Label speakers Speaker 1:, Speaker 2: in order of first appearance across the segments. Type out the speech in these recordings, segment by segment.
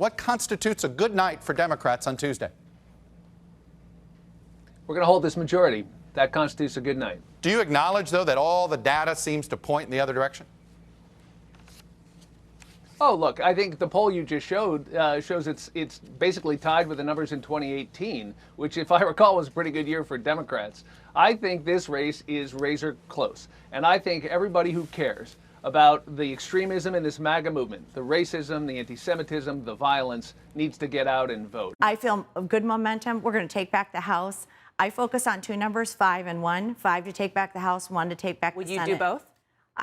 Speaker 1: What constitutes a good night for Democrats on Tuesday?
Speaker 2: We're going to hold this majority. That constitutes a good night.
Speaker 1: Do you acknowledge, though, that all the data seems to point in the other direction?
Speaker 2: Oh, look, I think the poll you just showed shows it's basically tied with the numbers in 2018, which, if I recall, was a pretty good year for Democrats. I think this race is razor close. And I think everybody who cares about the extremism in this MAGA movement, the racism, the anti-Semitism, the violence, needs to get out and vote.
Speaker 3: I feel good momentum. We're going to take back the House. I focus on two numbers, 5 and 1. 5 to take back the House, 1 to take back the Senate.
Speaker 4: Would you do both?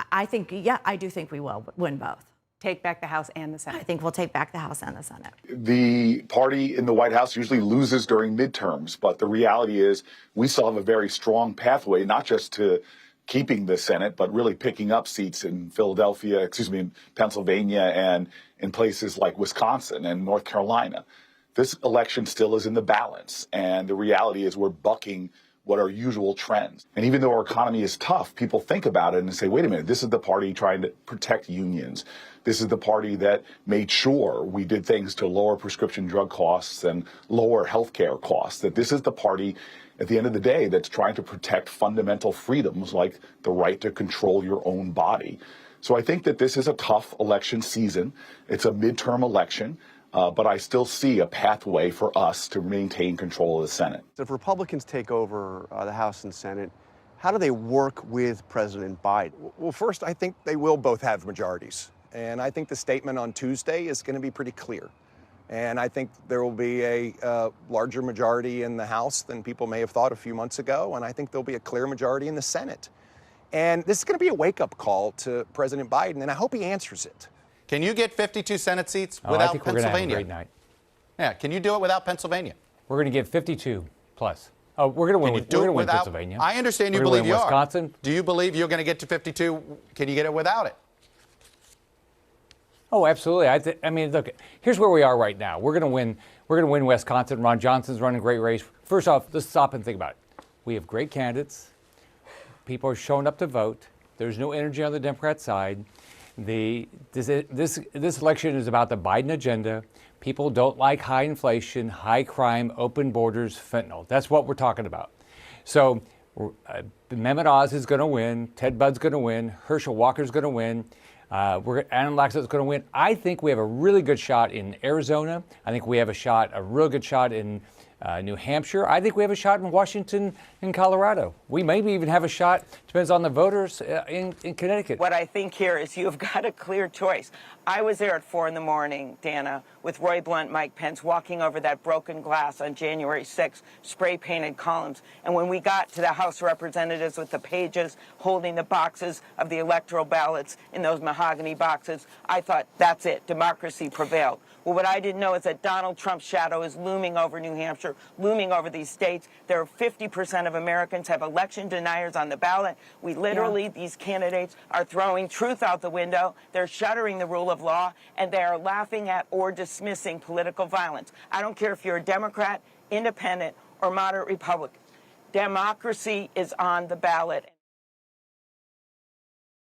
Speaker 3: I think, yeah, I do think we will win both.
Speaker 4: Take back the House and the Senate?
Speaker 3: I think we'll take back the House and the Senate.
Speaker 5: The party in the White House usually loses during midterms, but the reality is we still have a very strong pathway, not just to keeping the Senate, but really picking up seats in in Pennsylvania and in places like Wisconsin and North Carolina. This election still is in the balance, and the reality is we're bucking what are usual trends. And even though our economy is tough, people think about it and say, wait a minute, this is the party trying to protect unions. This is the party that made sure we did things to lower prescription drug costs and lower health care costs. That this is the party, at the end of the day, that's trying to protect fundamental freedoms like the right to control your own body. So I think that this is a tough election season. It's a midterm election. But I still see a pathway for us to maintain control of the Senate.
Speaker 6: If Republicans take over the House and Senate, how do they work with President Biden?
Speaker 7: Well, first, I think they will both have majorities. And I think the statement on Tuesday is going to be pretty clear. And I think there will be a larger majority in the House than people may have thought a few months ago. And I think there'll be a clear majority in the Senate. And this is going to be a wake-up call to President Biden, and I hope he answers it.
Speaker 1: Can you get 52 Senate seats without
Speaker 8: I think
Speaker 1: Pennsylvania?
Speaker 8: We're going to have a great night.
Speaker 1: Yeah, can you do it without Pennsylvania?
Speaker 8: We're going to get 52 plus. Oh, we're going to win. We're going to win Pennsylvania.
Speaker 1: I understand you
Speaker 8: we're
Speaker 1: believe
Speaker 8: win
Speaker 1: you
Speaker 8: Wisconsin.
Speaker 1: are. Do you believe you're going to get to 52? Can you get it without it?
Speaker 8: Oh, absolutely. I mean, look. Here's where we are right now. We're going to win. We're going to win Wisconsin. Ron Johnson's running a great race. First off, let's stop and think about it. We have great candidates. People are showing up to vote. There's no energy on the Democrat side. This election is about the Biden agenda. People don't like high inflation, high crime, open borders, fentanyl. That's what we're talking about. So Mehmet Oz is going to win. Ted Budd's going to win. Herschel Walker's going to win. Adam Laxalt's going to win. I think we have a really good shot in Arizona. I think we have a real good shot in New Hampshire. I think we have a shot in Washington and Colorado. We maybe even have a shot, depends on the voters, in Connecticut.
Speaker 9: What I think here is you've got a clear choice. I was there at 4 in the morning, Dana, with Roy Blunt, Mike Pence, walking over that broken glass on January 6th, spray-painted columns. And when we got to the House of Representatives with the pages holding the boxes of the electoral ballots in those mahogany boxes, I thought, that's it. Democracy prevailed. Well, what I didn't know is that Donald Trump's shadow is looming over New Hampshire, looming over these states. There are 50% of Americans have election deniers on the ballot. We literally, these candidates are throwing truth out the window. They're shuttering the rule of law, and they are laughing at or dismissing political violence. I don't care if you're a Democrat, independent, or moderate Republican. Democracy is on the ballot.